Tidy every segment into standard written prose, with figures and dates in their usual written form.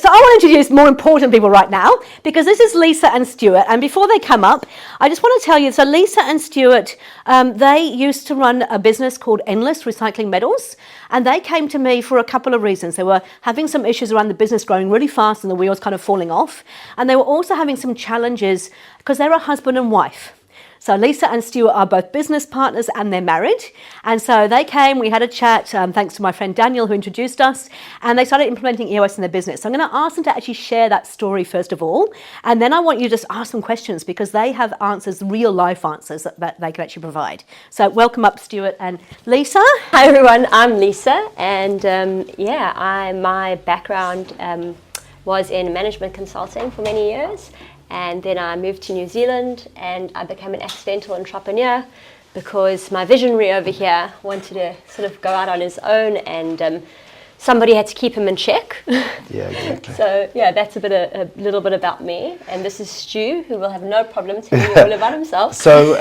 So I want to introduce more important people right now, because this is Lisa and Stuart. And before they come up, I just want to tell you, so Lisa and Stuart, they used to run a business called Endless Recycling Metals. And they came to me for a couple of reasons. They were having some issues around the business growing really fast and the wheels kind of falling off. And they were also having some challenges because they're a husband and wife. So Lisa and Stuart are both business partners and they're married. And so they came, we had a chat, thanks to my friend Daniel who introduced us, and they started implementing EOS in their business. So I'm going to ask them to actually share that story first of all. And then I want you to just ask them questions because they have answers, real life answers that they can actually provide. So welcome up Stuart and Lisa. Hi everyone, I'm Lisa, and my background was in management consulting for many years. And then I moved to New Zealand and I became an accidental entrepreneur because my visionary over here wanted to sort of go out on his own, and somebody had to keep him in check. Yeah, exactly. So yeah, that's a little bit about me. And this is Stu, who will have no problem telling you all about himself. So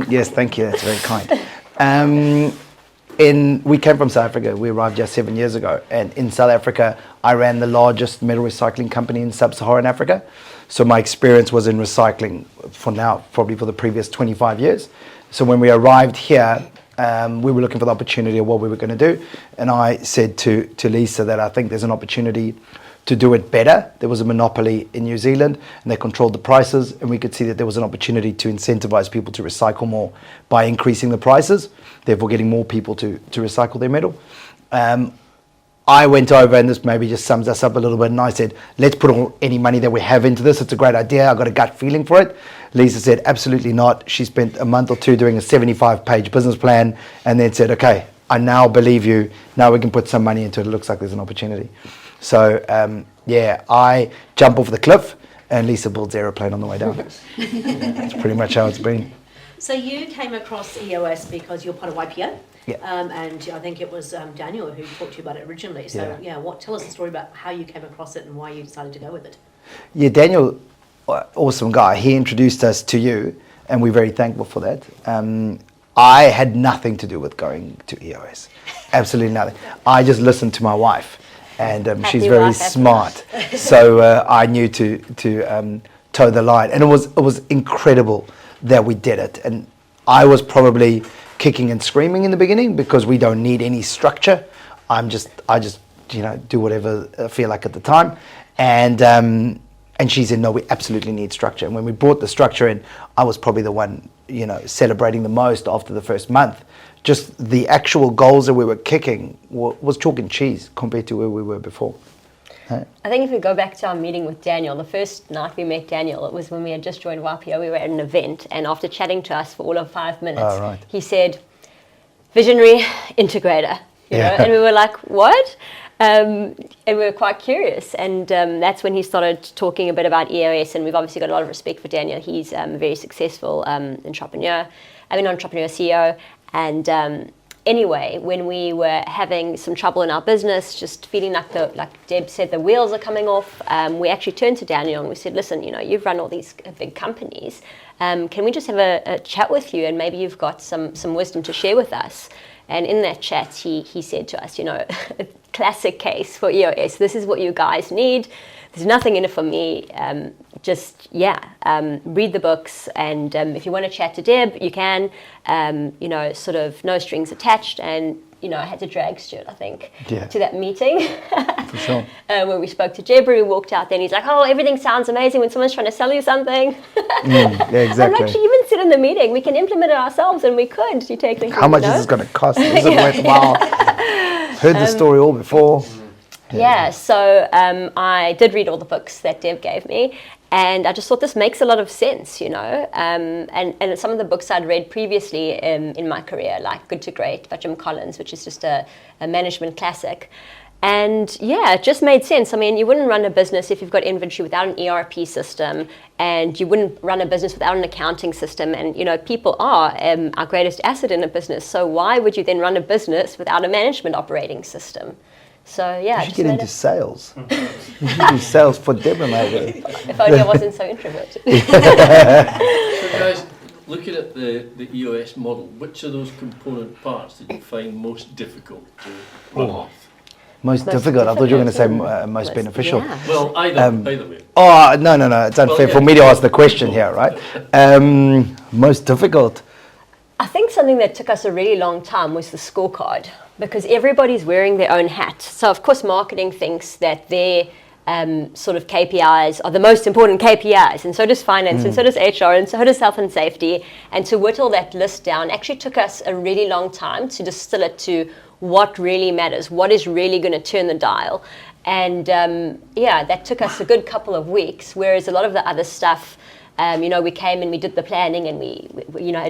yes, thank you. That's very kind. We came from South Africa. We arrived just 7 years ago, and in South Africa, I ran the largest metal recycling company in sub-Saharan Africa. So my experience was in recycling probably for the previous 25 years. So when we arrived here, we were looking for the opportunity of what we were going to do. And I said to Lisa that I think there's an opportunity to do it better. There was a monopoly in New Zealand and they controlled the prices, and we could see that there was an opportunity to incentivize people to recycle more by increasing the prices, therefore getting more people to recycle their metal. I went over, and this maybe just sums us up a little bit, and I said, let's put any money that we have into this. It's a great idea. I got a gut feeling for it. Lisa said, absolutely not. She spent a month or two doing a 75-page business plan and then said, okay, I now believe you. Now we can put some money into it. It looks like there's an opportunity. So, I jump off the cliff and Lisa builds aeroplane on the way down. That's pretty much how it's been. So you came across EOS because you're part of YPO. Yeah. And I think it was Daniel who talked to you about it originally. So tell us the story about how you came across it and why you decided to go with it. Yeah, Daniel, awesome guy. He introduced us to you, and we're very thankful for that. I had nothing to do with going to EOS. Absolutely nothing. I just listened to my wife, and she's very smart. So I knew to toe the line, and it was incredible that we did it. And I was probably kicking and screaming in the beginning because we don't need any structure. I just do whatever I feel like at the time, and she said no, we absolutely need structure. And when we brought the structure in, I was probably the one celebrating the most after the first month. Just the actual goals that we were kicking was chalk and cheese compared to where we were before. I think if we go back to our meeting with Daniel, the first night we met Daniel, it was when we had just joined YPO. We were at an event, and after chatting to us for all of 5 minutes, he said, visionary integrator, you know, and we were like, what? And we were quite curious, and that's when he started talking a bit about EOS, and we've obviously got a lot of respect for Daniel. He's a very successful entrepreneur CEO, and anyway, when we were having some trouble in our business, just feeling like Deb said, the wheels are coming off, we actually turned to Daniel and we said, listen, you've run all these big companies. Can we just have a chat with you, and maybe you've got some wisdom to share with us? And in that chat, he said to us, a classic case for EOS. This is what you guys need. There's nothing in it for me. Read the books, and if you want to chat to Deb, you can. Sort of no strings attached, and I had to drag Stuart, I think, to that meeting. For sure. When we spoke to Debra, we walked out there, and he's like, "Oh, everything sounds amazing when someone's trying to sell you something." Yeah, exactly. I'm like, she even said in the meeting, we can implement it ourselves, and we could. You take how much is this going to cost? Is it worthwhile? Heard the story all before. So I did read all the books that Deb gave me, and I just thought this makes a lot of sense, and some of the books I'd read previously in my career, like Good to Great by Jim Collins, which is just a management classic. And it just made sense. I mean, you wouldn't run a business if you've got inventory without an ERP system, and you wouldn't run a business without an accounting system. And, people are our greatest asset in a business. So why would you then run a business without a management operating system? So, you should get into sales. You should do sales for Debra, maybe. If only I wasn't so introverted. So, guys, looking at the EOS model, which of those component parts did you find most difficult to run with? Most difficult. I thought you were going to say most beneficial. Yeah. Well, either way. Oh, no. It's unfair for me to ask the question here, right? Most difficult. I think something that took us a really long time was the scorecard, because everybody's wearing their own hat. So, of course, marketing thinks that their sort of KPIs are the most important KPIs, and so does finance, and so does HR, and so does health and safety. And to whittle that list down actually took us a really long time to distill it to what really matters, what is really going to turn the dial. And that took us a good couple of weeks, whereas a lot of the other stuff, we came and we did the planning, and we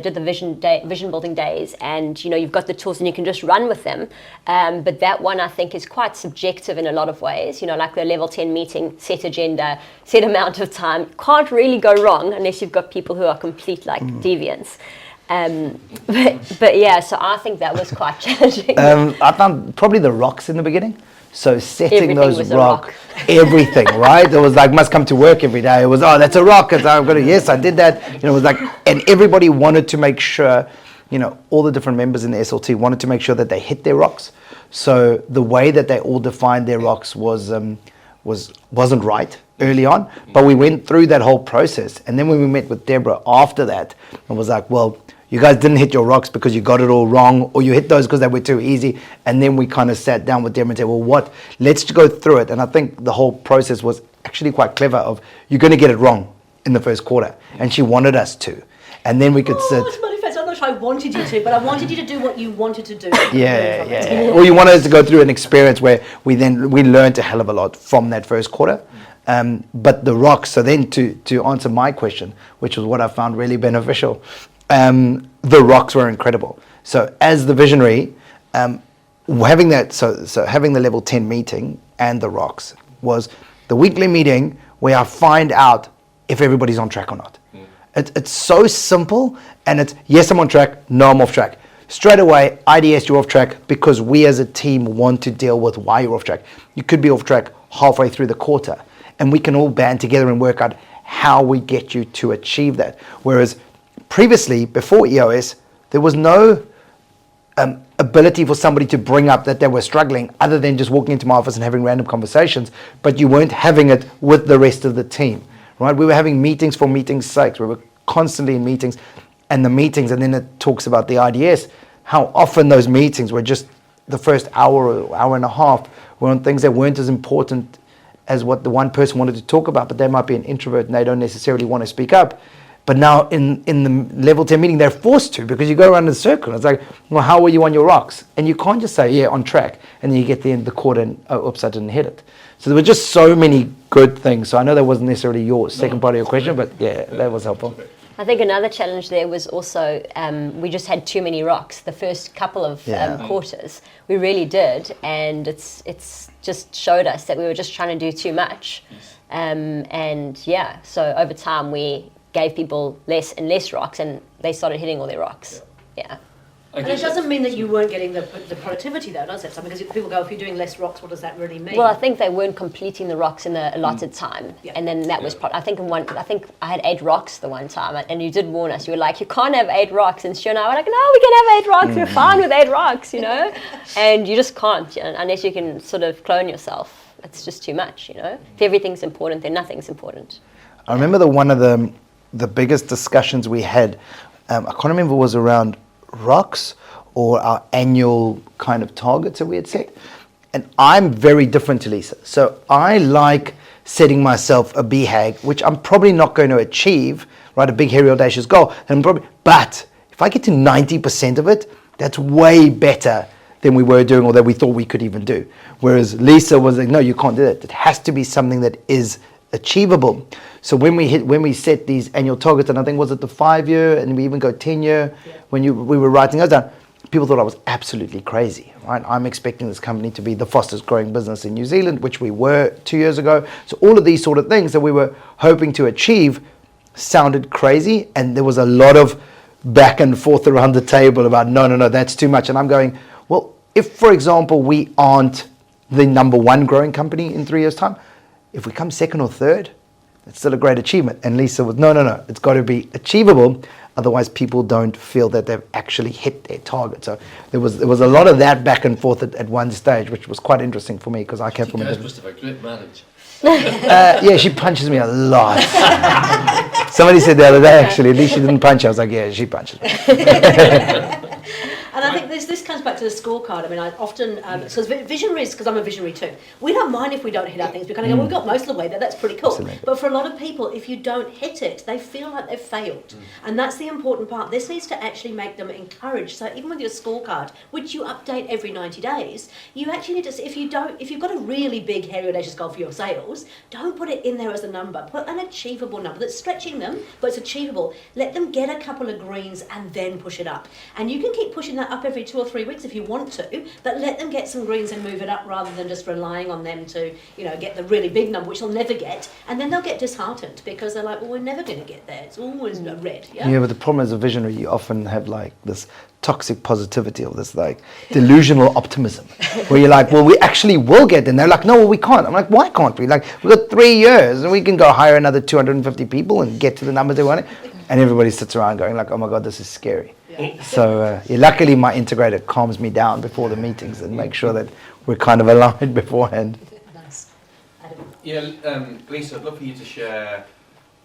did the vision building days, and you've got the tools and you can just run with them. But that one I think is quite subjective in a lot of ways. Like the level 10 meeting, set agenda, set amount of time, can't really go wrong unless you've got people who are complete deviants. But yeah, so I think that was quite challenging. I found probably the rocks in the beginning. So setting Everything those was a rock, rock. everything, right? It was like, must come to work every day. It was, that's a rock. Yes, I did that. It was like, and everybody wanted to make sure, all the different members in the SLT wanted to make sure that they hit their rocks. So the way that they all defined their rocks wasn't right early on, but we went through that whole process. And then when we met with Debra after that, it was like, well, you guys didn't hit your rocks because you got it all wrong, or you hit those because they were too easy. And then we kind of sat down with Debra and said, well, let's go through it. And I think the whole process was actually quite clever of, you're going to get it wrong in the first quarter. And she wanted us to. And then we could sit. I'm not sure I wanted you to, but I wanted you to do what you wanted to do. Yeah. Well, you wanted us to go through an experience where we learned a hell of a lot from that first quarter. But the rocks, so then to answer my question, which was what I found really beneficial, the rocks were incredible. So as the visionary, having that, so having the level 10 meeting and the rocks was the weekly meeting where I find out if everybody's on track or not. It's so simple, and it's, yes, I'm on track, no, I'm off track. Straight away, IDS, you're off track, because we as a team want to deal with why you're off track. You could be off track halfway through the quarter, and we can all band together and work out how we get you to achieve that. Whereas previously, before EOS, there was no ability for somebody to bring up that they were struggling other than just walking into my office and having random conversations, but you weren't having it with the rest of the team, right? We were having meetings for meetings' sake. We were constantly in meetings, and then it talks about the IDS, how often those meetings were just the first hour or hour and a half were on things that weren't as important as what the one person wanted to talk about, but they might be an introvert and they don't necessarily want to speak up. But now in the level 10 meeting, they're forced to, because you go around in a circle. It's like, well, how are you on your rocks? And you can't just say, yeah, on track. And then you get to the end of the quarter and, oh, oops, I didn't hit it. So there were just so many good things. So I know that wasn't necessarily your second part of your question, but yeah, that was helpful. I think another challenge there was also we just had too many rocks the first couple of quarters. We really did, and it's just showed us that we were just trying to do too much. So over time we gave people less and less rocks, and they started hitting all their rocks. Yeah. And it doesn't mean that you weren't getting the productivity though, does it? So because people go, if you're doing less rocks, what does that really mean? Well, I think they weren't completing the rocks in the allotted time, and then that was. I think I had 8 rocks the one time, and you did warn us. You were like, you can't have 8 rocks, and Stu and I were like, no, we can have 8 rocks. We're fine with 8 rocks, And you just can't, unless you can sort of clone yourself. It's just too much, If everything's important, then nothing's important. I remember one of the biggest discussions we had. I can't remember if it was around rocks or our annual kind of targets that we had set. And I'm very different to Lisa. So I like setting myself a BHAG, which I'm probably not going to achieve, right? A big, hairy, audacious goal. But if I get to 90% of it, that's way better than we were doing or that we thought we could even do. Whereas Lisa was like, no, you can't do that. It has to be something that is achievable. So when we set these annual targets, and I think was it the 5-year, and we even go 10-year, when we were writing those down, people thought I was absolutely crazy, right? I'm expecting this company to be the fastest growing business in New Zealand, which we were 2 years ago. So all of these sort of things that we were hoping to achieve sounded crazy, and there was a lot of back and forth around the table about no, that's too much. And I'm going, well, if, for example, we aren't the number 1 growing company in 3 years' time, if we come second or third, It's still a great achievement. And Lisa was, no, it's got to be achievable. Otherwise, people don't feel that they've actually hit their target. So there was a lot of that back and forth at one stage, which was quite interesting for me because I came from a You guys different... must have a great marriage. Yeah, she punches me a lot. Somebody said the other day, actually, at least she didn't punch. I was like, yeah, she punches me. And I think this comes back to the scorecard. I mean, I often, so visionaries, because I'm a visionary too, we don't mind if we don't hit our things. We kind of go, well, we've got most of the way there, that's pretty cool. Absolutely. But for a lot of people, if you don't hit it, they feel like they've failed. And that's the important part. This needs to actually make them encouraged. So even with your scorecard, which you update every 90 days, you actually need to, if you've got a really big, hairy, audacious goal for your sales, don't put it in there as a number. Put an achievable number that's stretching them, but it's achievable. Let them get a couple of greens and then push it up. And you can keep pushing that up every 2 or 3 weeks if you want to, but let them get some greens and move it up rather than just relying on them to, get the really big number, which they'll never get, and then they'll get disheartened because they're like, well, we're never going to get there. It's always a red. Yeah, but the problem as a visionary, you often have like this toxic positivity or this like delusional optimism where you're like, well, we actually will get there. And they're like, no, well, we can't. I'm like, why can't we? Like, we've got 3 years and we can go hire another 250 people and get to the numbers they want. And everybody sits around going like, oh my God, this is scary. Yeah. So luckily my integrator calms me down before the meetings and makes sure that we're kind of aligned beforehand. Nice. Lisa, I'd love for you to share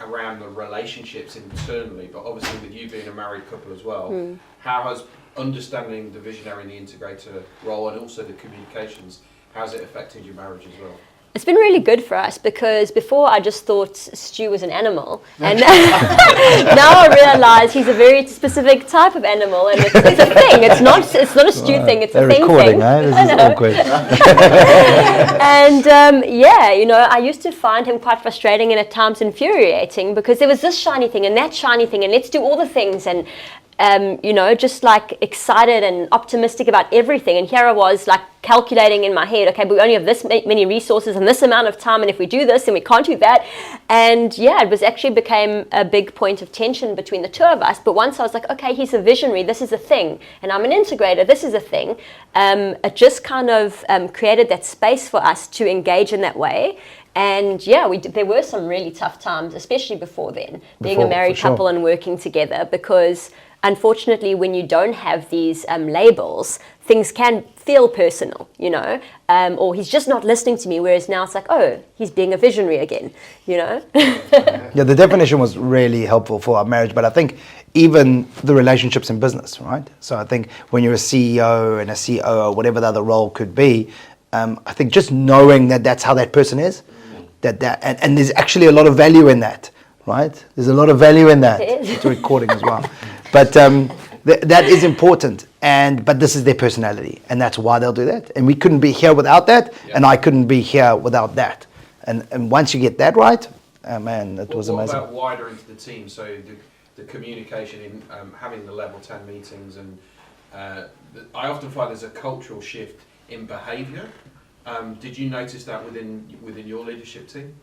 around the relationships internally, but obviously with you being a married couple as well, how has understanding the visionary and the integrator role and also the communications, how's it affected your marriage as well? It's been really good for us because before I just thought Stu was an animal, and now I realise he's a very specific type of animal, and it's a thing. It's not a Stu thing. It's a thing. Recording, eh? This is awkward. And I used to find him quite frustrating and at times infuriating because there was this shiny thing and that shiny thing, and let's do all the things and. Just like excited and optimistic about everything. And here I was like calculating in my head, okay, but we only have this many resources and this amount of time. And if we do this, then we can't do that. And yeah, it was actually became a big point of tension between the two of us. But once I was like, okay, he's a visionary, this is a thing. And I'm an integrator, this is a thing. It just kind of created that space for us to engage in that way. And yeah, there were some really tough times, especially before then, being a married couple and working together, because unfortunately, when you don't have these labels, things can feel personal, or he's just not listening to me, whereas now it's like, oh, he's being a visionary again, Yeah, the definition was really helpful for our marriage, but I think even the relationships in business, right? So I think when you're a CEO and a COO, whatever the other role could be, I think just knowing that that's how that person is, and there's actually a lot of value in that, right? There's a lot of value in that. It's recording as well. But that is important, but this is their personality, and that's why they'll do that. And we couldn't be here without that, and I couldn't be here without that. And once you get that right, man, it was amazing. What about wider into the team? So the communication in having the level 10 meetings, and I often find there's a cultural shift in behaviour. Did you notice that within your leadership team?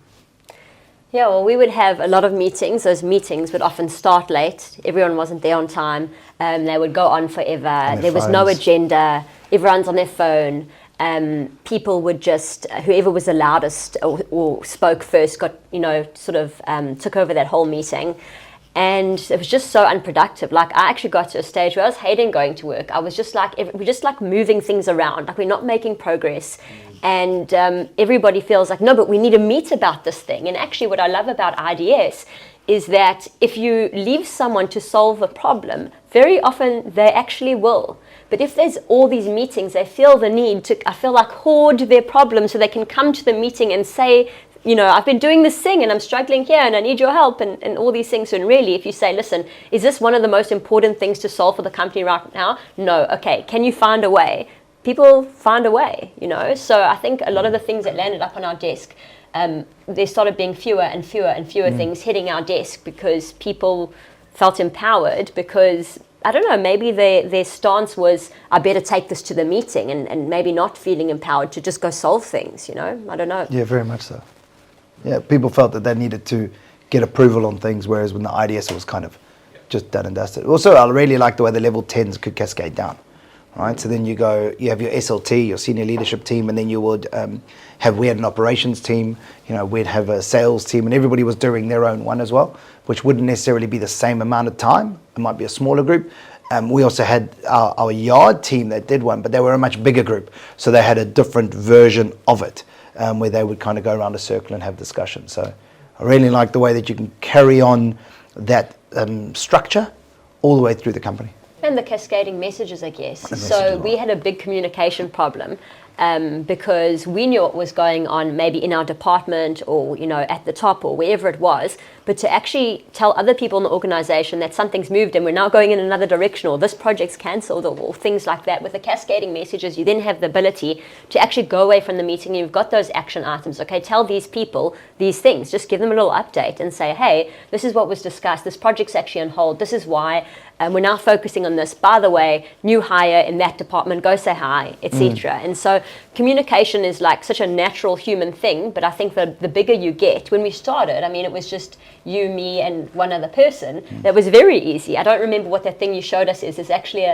Yeah, well, we would have a lot of meetings. Those meetings would often start late. Everyone wasn't there on time. They would go on forever. There was no agenda. Everyone's on their phone. People would just, whoever was the loudest or spoke first got, took over that whole meeting. And it was just so unproductive. Like, I actually got to a stage where I was hating going to work. I was just like, we're just like moving things around. Like, we're not making progress. And everybody feels like, no, but we need to meet about this thing. And actually what I love about IDS is that if you leave someone to solve a problem, very often they actually will. But if there's all these meetings, they feel the need to, I feel like, hoard their problems so they can come to the meeting and say, I've been doing this thing and I'm struggling here and I need your help and all these things. And really, if you say, listen, is this one of the most important things to solve for the company right now? No. Okay. Can you find a way? People find a way, So I think a lot of the things that landed up on our desk, there started being fewer and fewer and fewer things hitting our desk because people felt empowered because, I don't know, maybe their stance was, I better take this to the meeting and maybe not feeling empowered to just go solve things, I don't know. Yeah, very much so. Yeah, people felt that they needed to get approval on things, whereas when the IDS was kind of just done and dusted. Also, I really like the way the level 10s could cascade down. right? So then you have your SLT, your senior leadership team, and then you would we had an operations team, we'd have a sales team, and everybody was doing their own one as well, which wouldn't necessarily be the same amount of time. It might be a smaller group. We also had our yard team that did one, but they were a much bigger group. So they had a different version of it, where they would kind of go around a circle and have discussions. So I really like the way that you can carry on that structure all the way through the company. And the cascading messages, I guess. So we had a big communication problem because we knew what was going on maybe in our department or, at the top or wherever it was, but to actually tell other people in the organization that something's moved and we're now going in another direction or this project's cancelled or things like that. With the cascading messages, you then have the ability to actually go away from the meeting. You've got those action items. Okay, tell these people these things. Just give them a little update and say, hey, this is what was discussed. This project's actually on hold. This is why. And we're now focusing on this. By the way, new hire in that department, go say hi, etc. And so communication is like such a natural human thing, but I think the bigger you get, when we started, it was just you, me, and one other person. That was very easy. I don't remember what that thing you showed us is. It's actually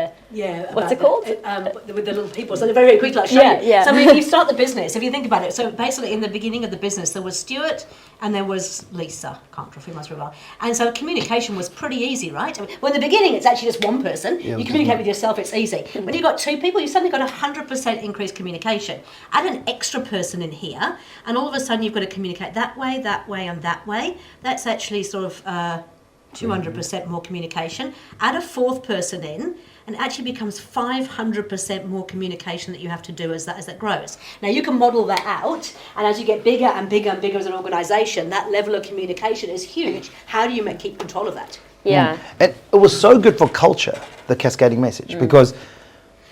what's it called? With the little people. So they're very, very quick, like show you. Yeah. So you start the business, if you think about it. So basically in the beginning of the business, there was Stuart and there was Lisa. Can't remember who much we were. And so communication was pretty easy, right? Well, in the beginning, it's actually just one person. You communicate with yourself, it's easy. When you've got two people, you've suddenly got 100% increased communication. Add an extra person in here, and all of a sudden you've got to communicate that way, and that way. That's actually sort of 200% more communication. Add a fourth person in, and it actually becomes 500% more communication that you have to do as that grows. Now you can model that out, and as you get bigger and bigger and bigger as an organisation, that level of communication is huge. How do you keep control of that? Yeah. And it was so good for culture, the cascading message, because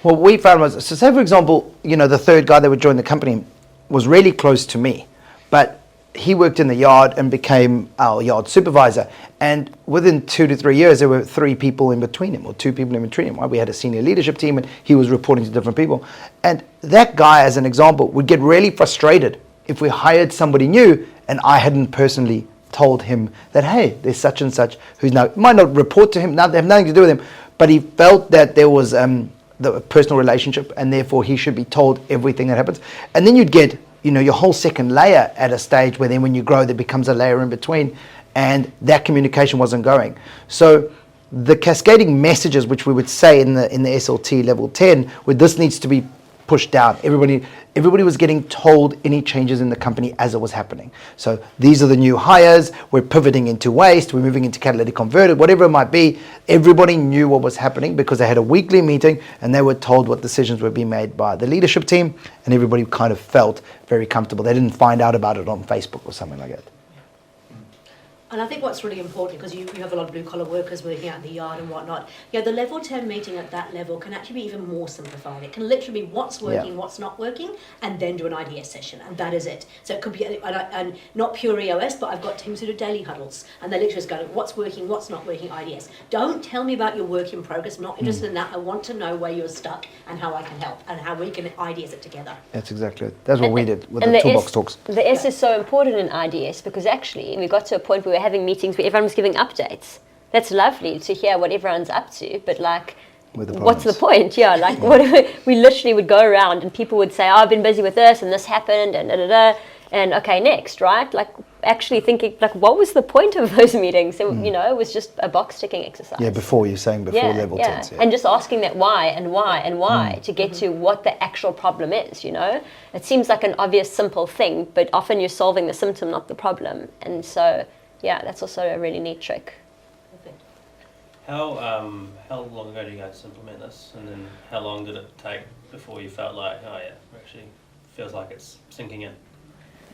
what we found was, so say for example, the third guy that would join the company was really close to me, but he worked in the yard and became our yard supervisor. And within 2 to 3 years, there were 3 people in between him, or 2 people in between him. Right? We had a senior leadership team, and he was reporting to different people. And that guy, as an example, would get really frustrated if we hired somebody new and I hadn't personally told him that, hey, there's such and such who's now, might not report to him, they have nothing to do with him, but he felt that there was the personal relationship, and therefore he should be told everything that happens. And then you'd get your whole second layer at a stage where then when you grow, there becomes a layer in between, and that communication wasn't going. So the cascading messages, which we would say in the SLT level 10, where this needs to be pushed down. Everybody was getting told any changes in the company as it was happening. So these are the new hires, we're pivoting into waste, we're moving into catalytic converted, whatever it might be. Everybody knew what was happening because they had a weekly meeting and they were told what decisions were being made by the leadership team, and everybody kind of felt very comfortable. They didn't find out about it on Facebook or something like that. And I think what's really important, because you have a lot of blue-collar workers working out in the yard and whatnot, the level 10 meeting at that level can actually be even more simplified. It can literally be what's working, what's not working, and then do an IDS session, and that is it. So it could be, and not pure EOS, but I've got teams who do daily huddles, and they literally just go, what's working, what's not working, IDS. Don't tell me about your work in progress. I'm not interested in that. I want to know where you're stuck and how I can help, and how we can IDS it together. That's exactly it. That's what we did with the toolbox talks. The S is so important in IDS, because actually we got to a point where we're having meetings where everyone was giving updates. That's lovely to hear what everyone's up to, but what's the point? We literally would go around and people would say, I've been busy with this and this happened and and okay, next, right? Actually thinking, what was the point of those meetings? It, it was just a box ticking exercise. Yeah, before level 10. And just asking that why and why and why to get to what the actual problem is, It seems like an obvious, simple thing, but often you're solving the symptom, not the problem. And so, that's also a really neat trick. How long ago did you guys implement this? And then how long did it take before you felt like, actually feels like it's sinking in?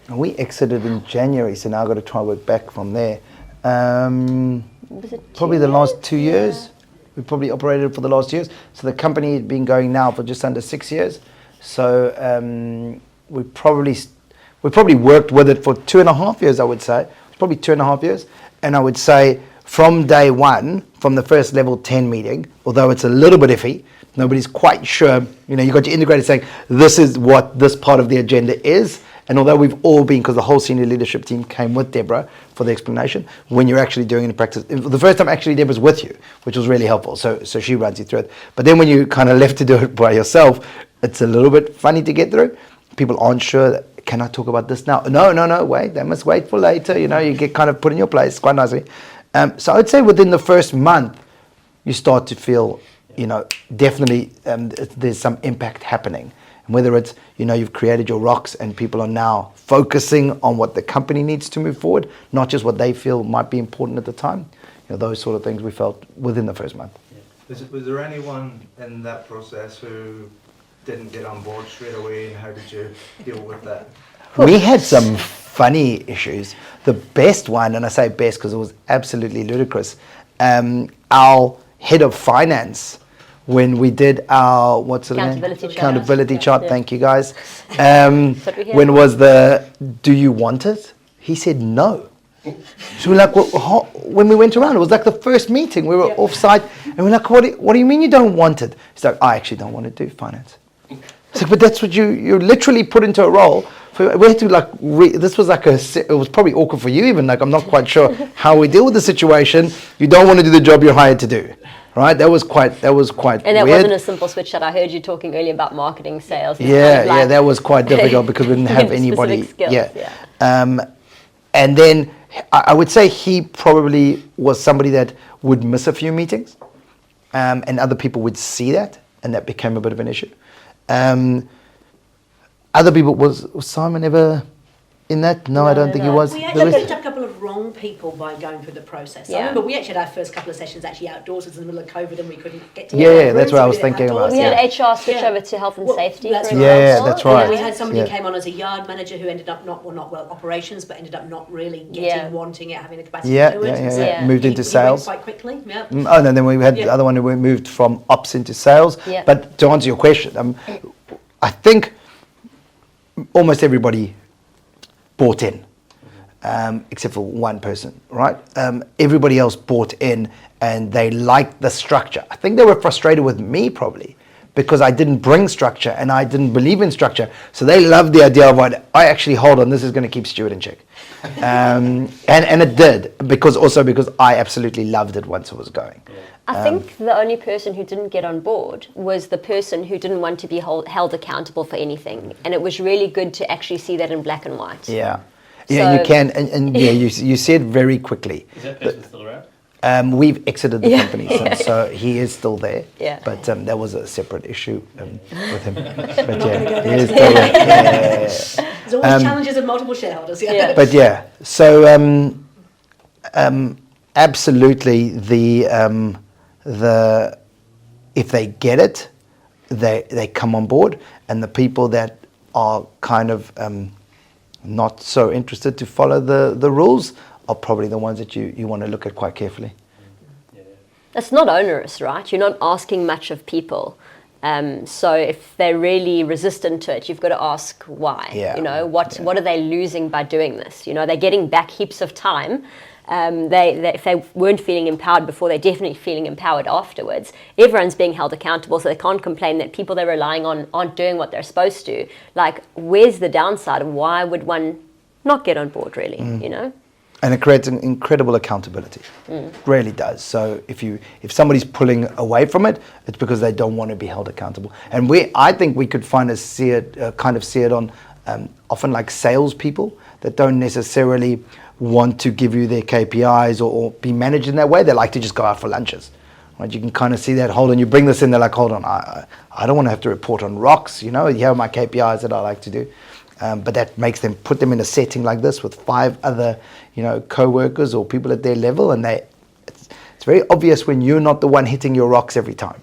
We exited in January, so now I've got to try and work back from there. Was it probably the last 2 years. We probably operated for the last years. So the company had been going now for just under 6 years. So we probably worked with it for 2.5 years, I would say. It's probably 2.5 years. And I would say from day one, from the first level 10 meeting, although it's a little bit iffy, nobody's quite sure, you got your integrator saying, this is what this part of the agenda is, And although we've all been, because the whole senior leadership team came with Debra for the explanation, when you're actually doing it in practice, the first time actually Debra's with you, which was really helpful. So she runs you through it. But then when you kind of left to do it by yourself, it's a little bit funny to get through. People aren't sure, can I talk about this now? No, wait, they must wait for later. You get kind of put in your place quite nicely. So I would say within the first month, you start to feel, definitely there's some impact happening. And whether it's, you've created your rocks and people are now focusing on what the company needs to move forward, not just what they feel might be important at the time. Those sort of things we felt within the first month. Was there anyone in that process who didn't get on board straight away, and how did you deal with that? We had some funny issues. The best one, and I say best because it was absolutely ludicrous, our head of finance, when we did our, accountability chart, Yeah. thank you guys. When was do you want it? He said no. So we're like, when we went around, it was like the first meeting, we were off-site, and we're like, what do you mean you don't want it? He's like, I actually don't want to do finance. It's like, but that's what you're literally put into a role. We had to this was it was probably awkward for you even, I'm not quite sure how we deal with the situation. You don't want to do the job you're hired to do, right? That was quite And that weird. wasn't a simple switch that I heard you talking earlier about marketing, sales. Yeah, that was quite difficult because we didn't have anybody. Skills, yeah. And then I would say he probably was somebody that would miss a few meetings, and other people would see that, and that became a bit of an issue. Other people, was Simon ever in that? No, I don't think he was. We actually picked up a couple of wrong people by going through the process. I remember we actually had our first couple of sessions actually outdoors. It was in the middle of COVID and we couldn't get together. Yeah, that's what I was thinking about. We had HR switch over to health and safety. That's for right. Yeah, that's right. And we had somebody who came on as a yard manager who ended up not operations, but ended up not really wanting it, having the capacity to do it. Moved into sales. Quite quickly. Yeah. Oh no, then we had the other one who moved from ops into sales. Yeah. But to answer your question, I think almost everybody bought in, except for one person, right? Everybody else bought in and they liked the structure. I think they were frustrated with me probably because I didn't bring structure and I didn't believe in structure. So they loved the idea of what I actually hold on, this is going to keep Stuart in check. And it did, because I absolutely loved it once it was going. I think the only person who didn't get on board was the person who didn't want to be held accountable for anything. And it was really good to actually see that in black and white. Yeah. Yeah, you can, and you said very quickly. Is that person still around? We've exited the company, so he is still there. Yeah. But that was a separate issue with him. But yeah, he is still there. Yeah. There's always challenges of multiple shareholders. Yeah. But yeah, so absolutely the if they get it, they come on board, and the people that are kind of not so interested to follow the rules are probably the ones that you want to look at quite carefully. It's not onerous, right? You're not asking much of people. So if they're really resistant to it, you've got to ask why. Yeah. What are they losing by doing this? They're getting back heaps of time. If they weren't feeling empowered before, they're definitely feeling empowered afterwards. Everyone's being held accountable, so they can't complain that people they're relying on aren't doing what they're supposed to. Like, where's the downside? Why would one not get on board, really, And it creates an incredible accountability. It really does. So if somebody's pulling away from it, it's because they don't want to be held accountable. And I think we could kind of see it on often like salespeople that don't necessarily want to give you their KPIs or be managed in that way. They like to just go out for lunches. Right? You can kind of see that. Hold on, you bring this in, they're like, hold on, I don't want to have to report on rocks. Here are my KPIs that I like to do. But that makes them put them in a setting like this with 5 other, co-workers or people at their level, and it's very obvious when you're not the one hitting your rocks every time,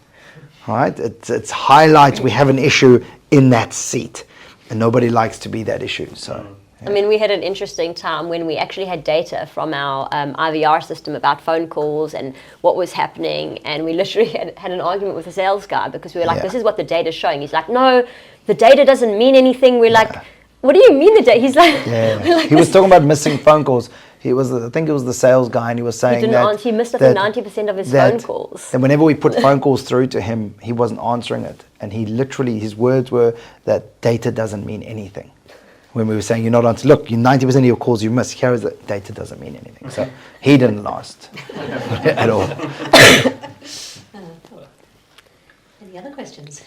right? It's highlights we have an issue in that seat, and nobody likes to be that issue. So. I mean, we had an interesting time when we actually had data from our IVR system about phone calls and what was happening, and we literally had an argument with the sales guy because we were like, this is what the data's showing. He's like, no, the data doesn't mean anything. We're like, what do you mean the data? He's like... Like, he was talking about missing phone calls. I think it was the sales guy, and he was saying he missed, I think, 90% of his phone calls. And whenever we put phone calls through to him, he wasn't answering it. And he literally, his words were that data doesn't mean anything. when we were saying you're not on. Look, 90% of your calls you miss. Here is the data doesn't mean anything. So he didn't last at all. Any other questions?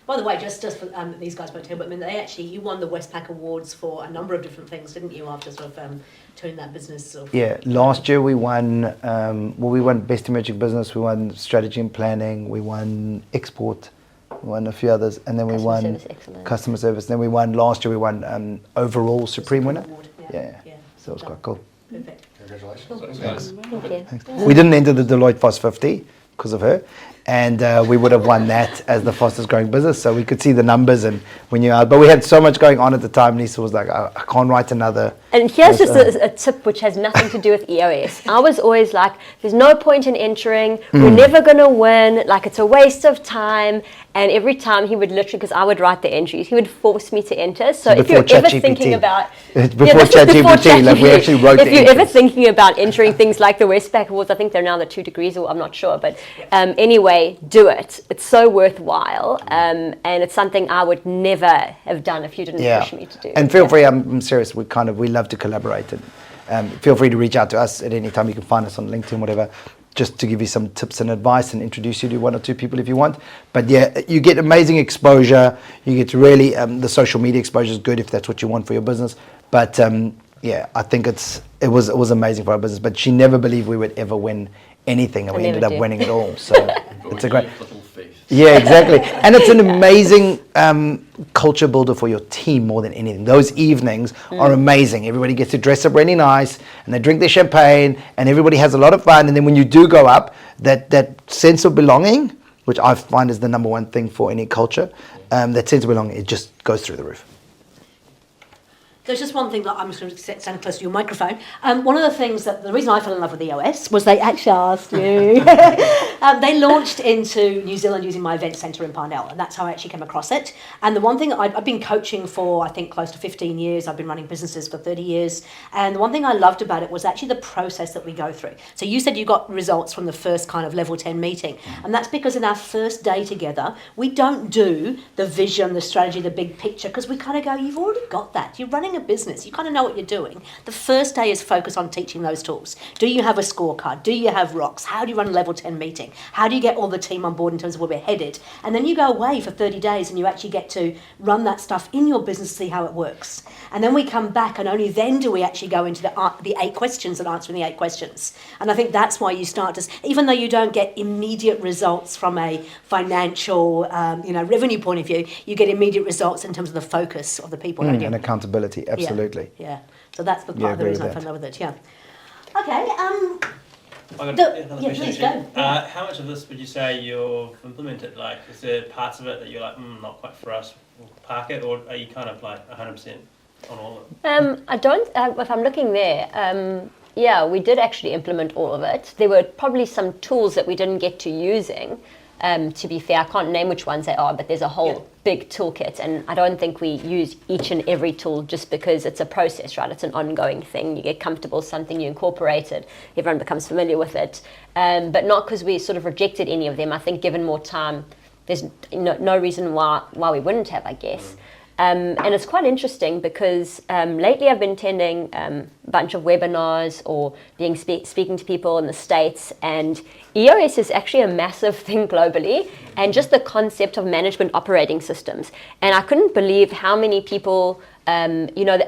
By the way, just for these guys won't tell, but I mean, you won the Westpac Awards for a number of different things, didn't you? After sort of turning that business sort of. Yeah, last year we won. We won Best Emerging Business. We won Strategy and Planning. We won Export. We won a few others, and then we won Customer Service. Then we won last year. We won overall Supreme Winner. Award, Yeah. So it was quite cool. Perfect. Congratulations. Thanks. We didn't enter the Deloitte Fast 50 because of her, and we would have won that as the fastest growing business. So we could see the numbers, and when you're out, but we had so much going on at the time. Lisa was like, I can't write another. And here's just a tip which has nothing to do with EOS. I was always like, there's no point in entering. We're never going to win. Like, it's a waste of time. And every time he would literally, because I would write the entries, he would force me to enter. So if you're ever thinking about... Before ChatGPT, like we actually wrote if the you're entries. ever thinking about entering things like the Westpac Awards, I think they're now the 2 degrees, or I'm not sure. But anyway, do it. It's so worthwhile. And it's something I would never have done if you didn't push me to do. And feel free, I'm serious, we love to collaborate. And feel free to reach out to us at any time. You can find us on LinkedIn, whatever, just to give you some tips and advice and introduce you to 1 or 2 people if you want. But yeah, you get amazing exposure. You get really, the social media exposure is good if that's what you want for your business. But yeah, I think it was amazing for our business. But she never believed we would ever win anything, and we ended up winning it all. So it's a great... Yeah, exactly. And it's an amazing culture builder for your team more than anything. Those evenings are amazing. Everybody gets to dress up really nice, and they drink their champagne, and everybody has a lot of fun. And then when you do go up, that sense of belonging, which I find is the number one thing for any culture, that sense of belonging, it just goes through the roof. There's just one thing that I'm just going to stand close to your microphone. One of the things the reason I fell in love with EOS was they actually asked you. They launched into New Zealand using my event centre in Parnell, and that's how I actually came across it. And the one thing I've been coaching for, I think, close to 15 years. I've been running businesses for 30 years. And the one thing I loved about it was actually the process that we go through. So you said you got results from the first kind of level 10 meeting. And that's because in our first day together, we don't do the vision, the strategy, the big picture, because we kind of go, you've already got that. You're running a business, you kind of know what you're doing. The first day is focused on teaching those tools. Do you have a scorecard? Do you have rocks? How do you run a level 10 meeting? How do you get all the team on board in terms of where we're headed? And then you go away for 30 days and you actually get to run that stuff in your business to see how it works. And then we come back, and only then do we actually go into the 8 questions and answering the 8 questions. And I think that's why you start to, even though you don't get immediate results from a financial revenue point of view, you get immediate results in terms of the focus of the people. And accountability, absolutely. Yeah. So that's the part of the reason I fell in love with it. Yeah. Okay. Please go. How much of this would you say you've implemented? Like, is there parts of it that you're like, not quite for us, we'll park it, or are you kind of like 100% on all of it? I don't. If I'm looking there, we did actually implement all of it. There were probably some tools that we didn't get to using. To be fair, I can't name which ones they are, but there's a whole big toolkit, and I don't think we use each and every tool just because it's a process, right? It's an ongoing thing. You get comfortable with something, you incorporate it, everyone becomes familiar with it, but not because we sort of rejected any of them. I think given more time, there's no reason why we wouldn't have, I guess. And it's quite interesting because lately I've been attending a bunch of webinars or speaking to people in the States, and EOS is actually a massive thing globally, and just the concept of management operating systems. And I couldn't believe how many people, I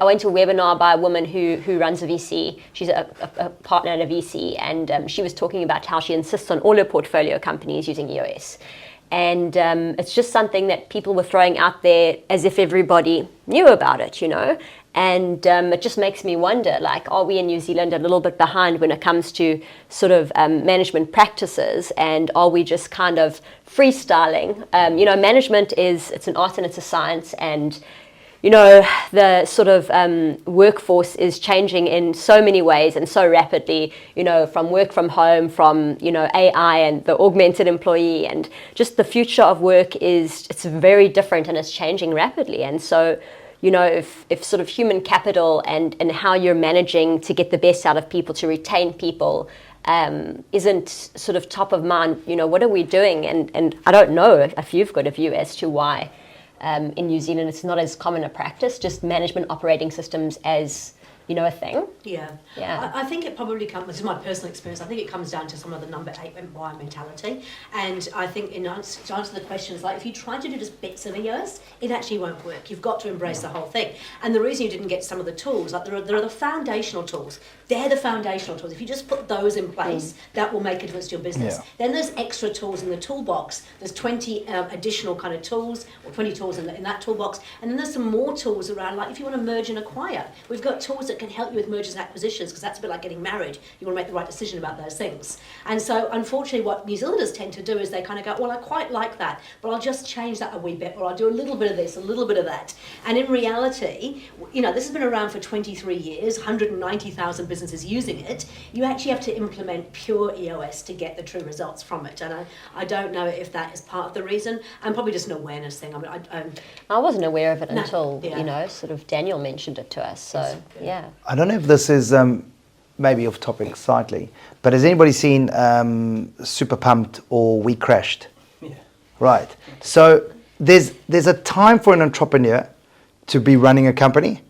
went to a webinar by a woman who runs a VC. She's a partner at a VC, and she was talking about how she insists on all her portfolio companies using EOS. And it's just something that people were throwing out there as if everybody knew about it, And it just makes me wonder, like, are we in New Zealand a little bit behind when it comes to sort of management practices? And are we just kind of freestyling? Management it's an art and it's a science. And the sort of workforce is changing in so many ways and so rapidly, from work from home, from, AI and the augmented employee, and just the future of work it's very different and it's changing rapidly. And so, if sort of human capital and how you're managing to get the best out of people, to retain people, isn't sort of top of mind, what are we doing? And I don't know if you've got a view as to why in New Zealand, it's not as common a practice, just management operating systems as, a thing. Yeah. I think it probably comes, this is my personal experience, I think it comes down to some of the number 8 and Y mentality. And I think to answer the question is like, if you try to do just bits of EOS, it actually won't work. You've got to embrace the whole thing. And the reason you didn't get some of the tools, like there are the foundational tools. They're the foundational tools. If you just put those in place, that will make a difference to your business. Then there's extra tools in the toolbox. There's 20 additional kind of tools, or 20 tools in that toolbox. And then there's some more tools around, like if you want to merge and acquire, we've got tools that can help you with mergers and acquisitions, because that's a bit like getting married. You want to make the right decision about those things. And so unfortunately what New Zealanders tend to do is they kind of go, well, I quite like that, but I'll just change that a wee bit, or I'll do a little bit of this, a little bit of that. And in reality, this has been around for 23 years, 190,000 businesses using it. You actually have to implement pure EOS to get the true results from it. And I don't know if that is part of the reason, and probably just an awareness thing. I wasn't aware of it until, sort of Daniel mentioned it to us. So, yeah. I don't know if this is maybe off topic slightly, but has anybody seen Super Pumped or We Crashed? Yeah. Right. So there's a time for an entrepreneur to be running a company,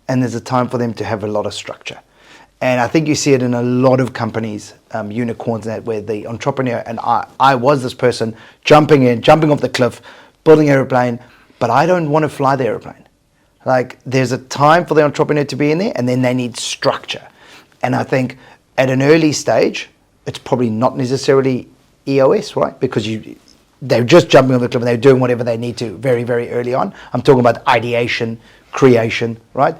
and there's a time for them to have a lot of structure. And I think you see it in a lot of companies, unicorns, and that, where the entrepreneur, and I was this person jumping off the cliff, building an airplane, but I don't want to fly the airplane. Like, there's a time for the entrepreneur to be in there, and then they need structure. And I think at an early stage, it's probably not necessarily EOS, right? Because they're just jumping on the cliff and they're doing whatever they need to very, very early on. I'm talking about ideation, creation, right?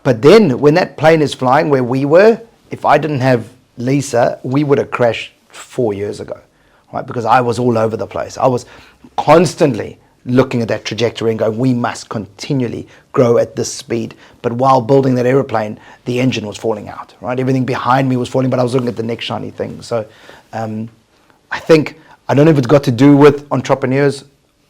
But then when that plane is flying where we were, if I didn't have Lisa, we would have crashed 4 years ago, right? Because I was all over the place. I was constantly looking at that trajectory and going, we must continually grow at this speed. But while building that aeroplane, the engine was falling out, right? Everything behind me was falling, but I was looking at the next shiny thing. So I think, I don't know if it's got to do with entrepreneurs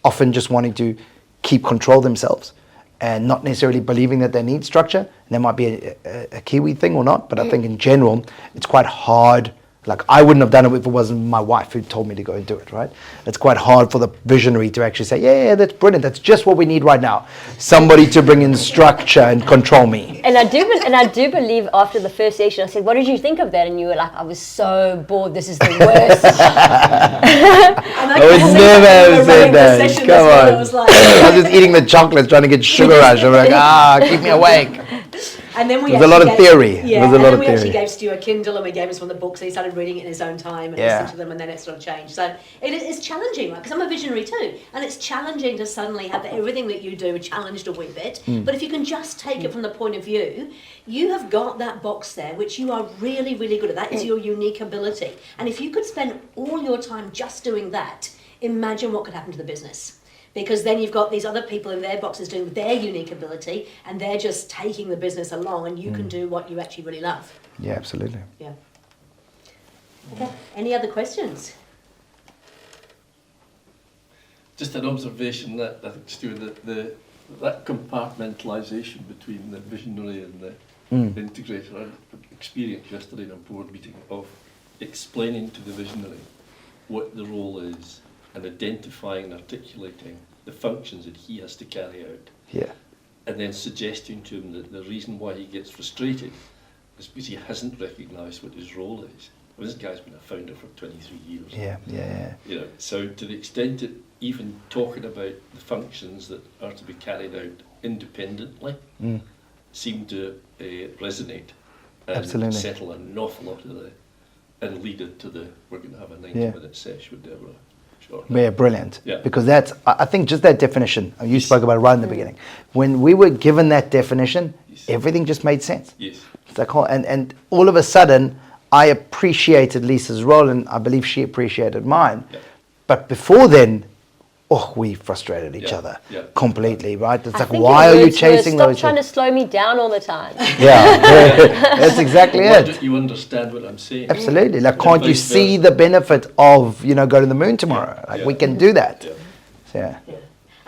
often just wanting to keep control themselves and not necessarily believing that they need structure. And that might be a Kiwi thing or not, but I think in general, it's quite hard. Like, I wouldn't have done it if it wasn't my wife who told me to go and do it, right? It's quite hard for the visionary to actually say, yeah, that's brilliant. That's just what we need right now. Somebody to bring in structure and control me. And I do believe after the first session, I said, what did you think of that? And you were like, I was so bored. This is the worst. I would never have said that. Come on. I was just eating the chocolates, trying to get sugar rush. I'm like, keep me awake. And then we There's a lot of theory. Yeah, and then we actually gave Stu a Kindle, and we gave him some of the books, and he started reading it in his own time and listening to them, and then it sort of changed. So it is challenging, right? Because I'm a visionary too, and it's challenging to suddenly have everything that you do challenged a wee bit. But if you can just take it from the point of view, you have got that box there, which you are really, really good at. That is your unique ability. And if you could spend all your time just doing that, imagine what could happen to the business. Because then you've got these other people in their boxes doing their unique ability, and they're just taking the business along, and you can do what you actually really love. Yeah, absolutely. Yeah. Okay. Any other questions? Just an observation that I think, Stuart, that compartmentalisation between the visionary and the integrator. I experienced yesterday in a board meeting of explaining to the visionary what the role is, and identifying and articulating the functions that he has to carry out. Yeah. And then suggesting to him that the reason why he gets frustrated is because he hasn't recognised what his role is. Well, this guy's been a founder for 23 years. Yeah. So to the extent that even talking about the functions that are to be carried out independently seem to resonate and settle an awful lot of and lead it to we're going to have a 90-minute session with Debra. Yeah, brilliant. Yeah. Because I think just that definition, you spoke about it right in the beginning. When we were given that definition, everything just made sense. Yes. It's like, and all of a sudden, I appreciated Lisa's role, and I believe she appreciated mine. Yeah. But before then, we frustrated each other completely, right? It's like, why are you chasing those? Stop trying to slow me down all the time. Yeah, that's exactly Why it. don't you understand what I'm saying? Absolutely. Like, can't you see the benefit of, go to the moon tomorrow? Like, we can do that. Yeah. So, yeah.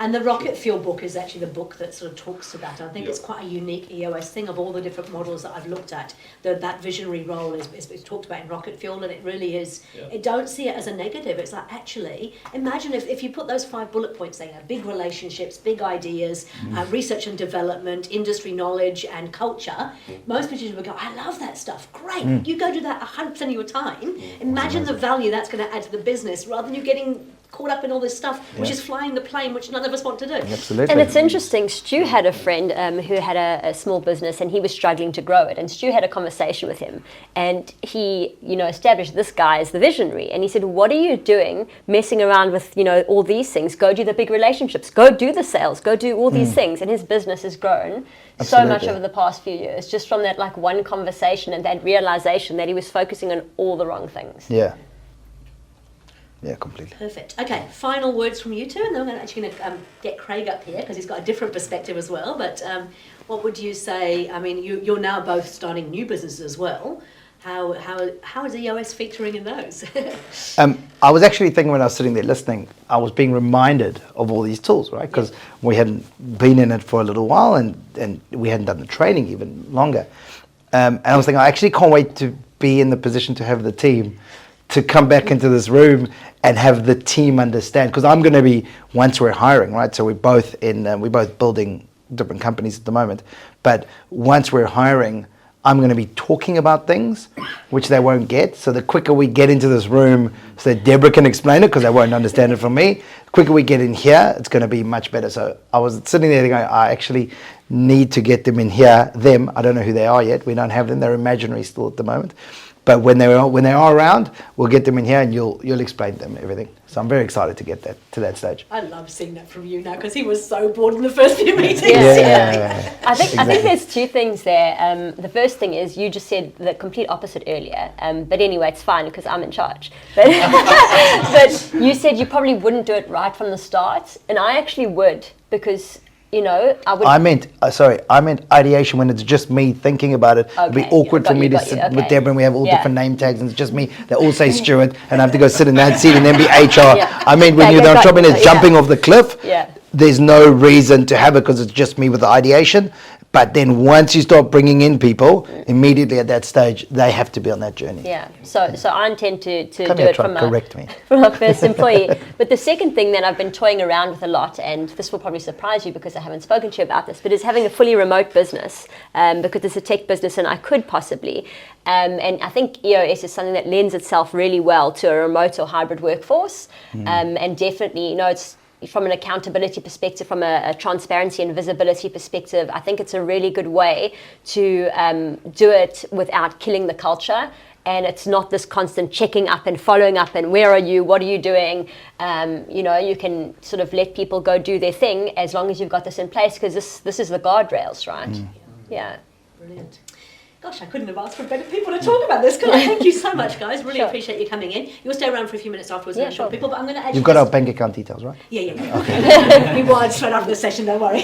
And the Rocket Fuel book is actually the book that sort of talks to that. I think it's quite a unique EOS thing of all the different models that I've looked at. That visionary role is talked about in Rocket Fuel, and it really is. It don't see it as a negative. It's like, actually, imagine if you put those 5 bullet points there: big relationships, big ideas, research and development, industry knowledge, and culture. Most businesses would go, I love that stuff. Great. You go do that 100% of your time. Imagine the value that's going to add to the business, rather than you getting caught up in all this stuff, which is flying the plane, which none of us want to do. Absolutely. And it's interesting, Stu had a friend who had a small business, and he was struggling to grow it. And Stu had a conversation with him, and he, established this guy as the visionary. And he said, what are you doing messing around with, all these things? Go do the big relationships, go do the sales, go do all these things. And his business has grown so much over the past few years, just from that one conversation and that realization that he was focusing on all the wrong things. Yeah, completely. Perfect. Okay, final words from you two, and then I'm actually going to get Craig up here because he's got a different perspective as well. But what would you say? I mean, you're now both starting new businesses as well. How is EOS featuring in those? I was actually thinking when I was sitting there listening, I was being reminded of all these tools, right? Because we hadn't been in it for a little while, and we hadn't done the training even longer. And I was thinking, I actually can't wait to be in the position to have the team to come back into this room and have the team understand, because I'm going to be, once we're hiring, right? So we're both building different companies at the moment, but once we're hiring, I'm going to be talking about things which they won't get. So the quicker we get into this room so that Debra can explain it, because they won't understand it from me, the quicker we get in here, it's going to be much better. So I was sitting there going, I actually need to get them in here, I don't know who they are yet, we don't have them, they're imaginary still at the moment. But when they are around, we'll get them in here and you'll explain to them everything. So I'm very excited to get to that stage. I love seeing that from you now, because he was so bored in the first few meetings. I think there's 2 things there. The first thing is, you just said the complete opposite earlier. But anyway, it's fine because I'm in charge. But, but you said you probably wouldn't do it right from the start, and I actually would, because I would. I meant ideation when it's just me thinking about it. It'd be awkward for me to sit with Debra and we have all different name tags and it's just me. They all say Stuart and I have to go sit in that seat and then be HR. I mean, when you're the entrepreneur jumping off the cliff, there's no reason to have it because it's just me with the ideation. But then once you start bringing in people, immediately at that stage, they have to be on that journey. Yeah. So I intend to do it from my first employee. But the second thing that I've been toying around with a lot, and this will probably surprise you because I haven't spoken to you about this, but is having a fully remote business, because it's a tech business and I could possibly. And I think EOS is something that lends itself really well to a remote or hybrid workforce. And definitely, it's from an accountability perspective, from a transparency and visibility perspective, I think it's a really good way to do it without killing the culture. And it's not this constant checking up and following up and where are you, what are you doing? You can sort of let people go do their thing as long as you've got this in place, because this is the guardrails, right? Yeah. Brilliant. Gosh, I couldn't have asked for better people to talk about this, could I? Thank you so much, guys. Really appreciate you coming in. You'll stay around for a few minutes afterwards and talk to people, but I'm going to add. You've got our bank account details, right? Yeah. Okay. We wired straight after the session, don't worry.